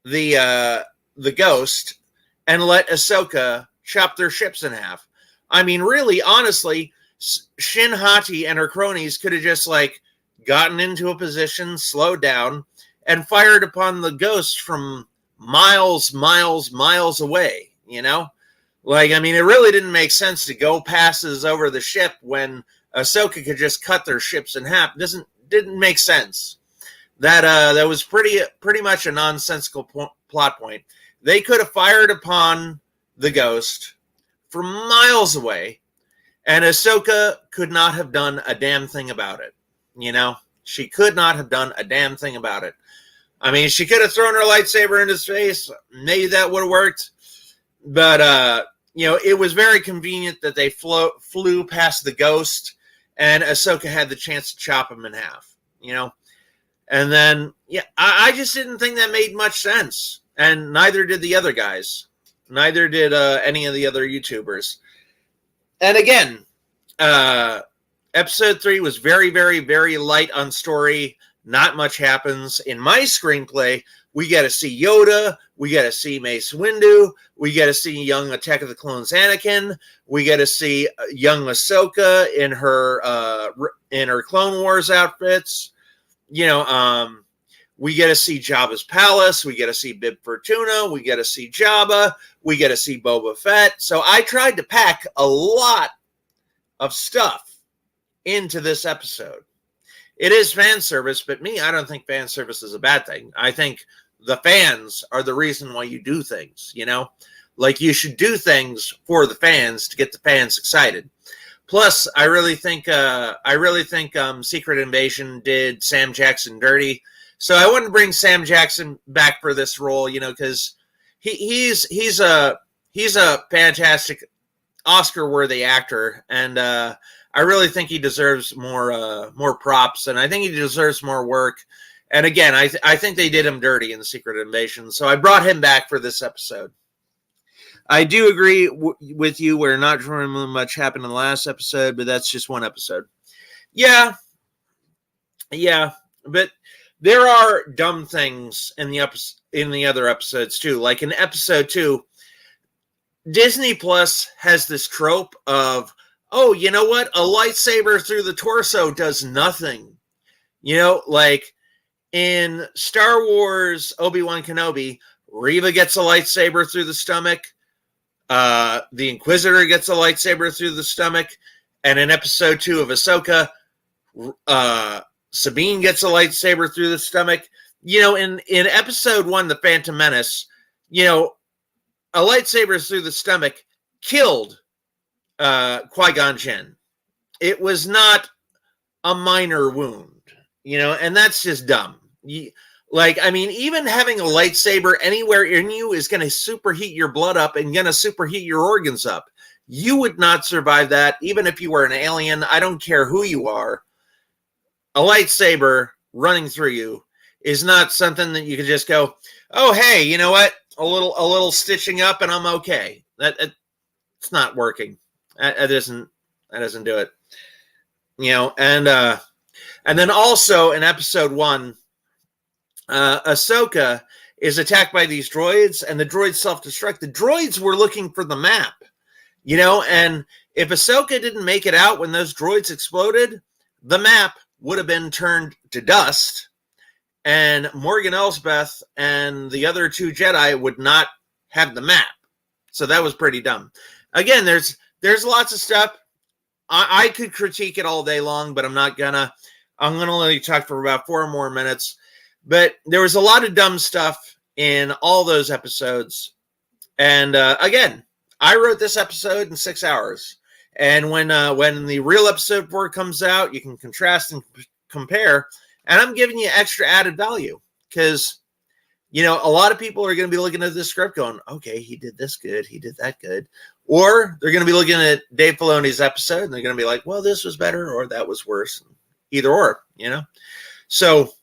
the ghost and let Ahsoka chop their ships in half? Really, honestly, Shin Hati and her cronies could have just gotten into a position, slowed down, and fired upon the ghost from miles away, it really didn't make sense to go passes over the ship when Ahsoka could just cut their ships in half. Didn't make sense. That was pretty much a nonsensical plot point. They could have fired upon the ghost from miles away, and Ahsoka could not have done a damn thing about it. She could not have done a damn thing about it. She could have thrown her lightsaber in his face. Maybe that would have worked. But, it was very convenient that they flew past the ghost, and Ahsoka had the chance to chop him in half, And then, I just didn't think that made much sense. And neither did the other guys. Neither did any of the other YouTubers. And again, episode 3 was very, very, very light on story. Not much happens. In my screenplay, we get to see Yoda. We get to see Mace Windu. We get to see young Attack of the Clones Anakin. We get to see young Ahsoka in her Clone Wars outfits. We We get to see Jabba's palace. We get to see Bib Fortuna. We get to see Jabba. We get to see Boba Fett. So I tried to pack a lot of stuff into this episode. It is fan service, but I don't think fan service is a bad thing. I think the fans are the reason why you do things, Like, you should do things for the fans to get the fans excited. Plus, I really think Secret Invasion did Sam Jackson dirty. So I wanted to bring Sam Jackson back for this role, because he's a fantastic Oscar-worthy actor, and I really think he deserves more props, and I think he deserves more work. And again, I think they did him dirty in the Secret Invasion, so I brought him back for this episode. I do agree with you where not really much happened in the last episode, but that's just one episode. Yeah, but there are dumb things in the other episodes too. Like in episode 2, Disney Plus has this trope of, oh, you know what? A lightsaber through the torso does nothing. Like in Star Wars Obi-Wan Kenobi, Reva gets a lightsaber through the stomach. The Inquisitor gets a lightsaber through the stomach. And in episode 2 of Ahsoka, Sabine gets a lightsaber through the stomach. In episode 1, The Phantom Menace, a lightsaber through the stomach killed Qui-Gon Jinn. It was not a minor wound, and that's just dumb. Even having a lightsaber anywhere in you is going to superheat your blood up and going to superheat your organs up. You would not survive that, even if you were an alien. I don't care who you are. A lightsaber running through you is not something that you can just go, oh, hey, you know what? A little stitching up and I'm okay. It's not working. That doesn't do it. And then also in episode 1, Ahsoka is attacked by these droids, and the droids self-destruct. The droids were looking for the map, and if Ahsoka didn't make it out when those droids exploded, the map would have been turned to dust, and Morgan Elsbeth and the other 2 Jedi would not have the map. So that was pretty dumb. Again, there's lots of stuff. I could critique it all day long, but I'm not gonna. I'm gonna let you talk for about 4 more minutes. But there was a lot of dumb stuff in all those episodes. And again, I wrote this episode in 6 hours. And when the real episode 4 comes out, you can contrast and compare. And I'm giving you extra added value because, a lot of people are going to be looking at this script going, okay, he did this good, he did that good. Or they're going to be looking at Dave Filoni's episode and they're going to be like, well, this was better or that was worse. Either or, So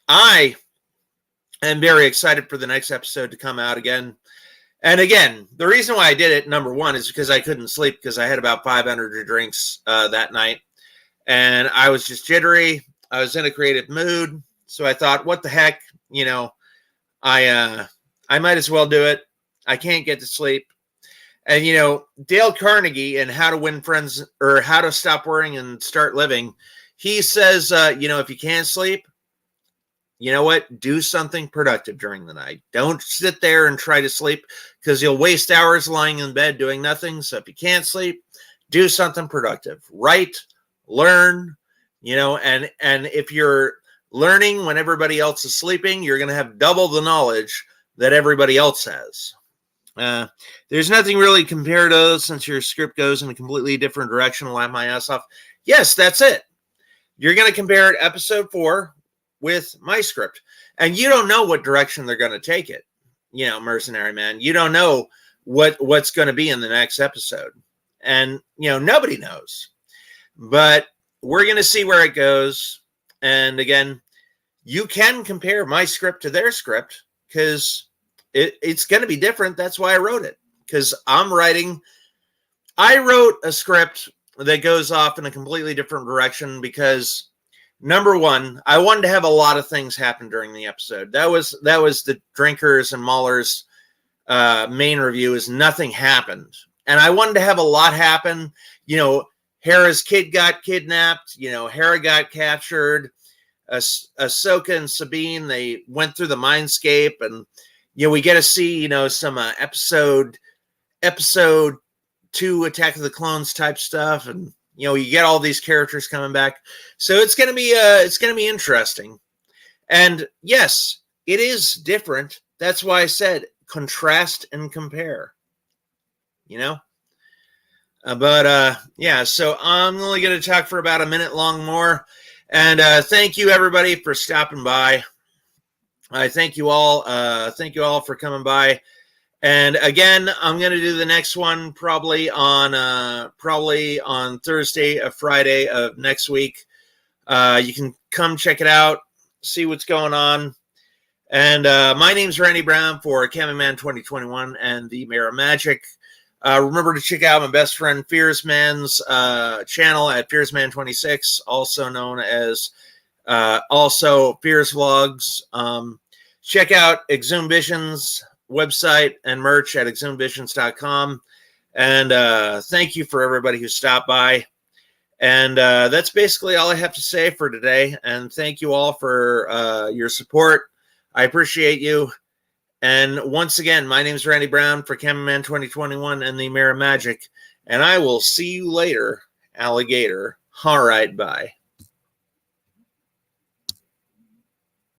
I am very excited for the next episode to come out again. And again, the reason why I did it, number one, is because I couldn't sleep because I had about 5 energy drinks that night. And I was just jittery. I was in a creative mood. So I thought, what the heck? I might as well do it. I can't get to sleep. And, Dale Carnegie in How to Win Friends or How to Stop Worrying and Start Living, he says, if you can't sleep, you know what? Do something productive during the night. Don't sit there and try to sleep because you'll waste hours lying in bed doing nothing. So if you can't sleep, do something productive. Write, learn, and if you're learning when everybody else is sleeping, you're going to have double the knowledge that everybody else has. There's nothing really compared to those since your script goes in a completely different direction. I'll laugh my ass off. Yes, that's it. You're going to compare episode 4 with my script. And you don't know what direction they're going to take it. Mercenary Man. You don't know what's going to be in the next episode. And, nobody knows. But we're going to see where it goes. And again, you can compare my script to their script because it's going to be different. That's why I wrote it. Because I wrote a script that goes off in a completely different direction because number one, I wanted to have a lot of things happen during the episode. That was the Drinkers and Maulers main review is nothing happened. And I wanted to have a lot happen. Hera's kid got kidnapped. Hera got captured. Ahsoka and Sabine, they went through the mindscape, and we get to see some episode 2 Attack of the Clones type stuff, and you get all these characters coming back, so it's gonna be interesting. And yes, it is different. That's why I said contrast and compare. Yeah, so I'm only going to talk for about a minute long more. And thank you, everybody, for stopping by. I thank you all. Thank you all for coming by. And again, I'm going to do the next one probably on Thursday or Friday of next week. You can come check it out, see what's going on. And my name's Randy Brown for Cameraman 2021 and the Mayor of Magic. Remember to check out my best friend Fearsman's channel at Fearsman26, also known as also Fears Vlogs. Check out Exhumed Vision's website and merch at exhumedvisions.com. And thank you for everybody who stopped by. And that's basically all I have to say for today. And thank you all for your support. I appreciate you. And once again, my name is Randy Brown for Cameraman 2021 and the Mayor of Magic. And I will see you later, alligator. All right, bye.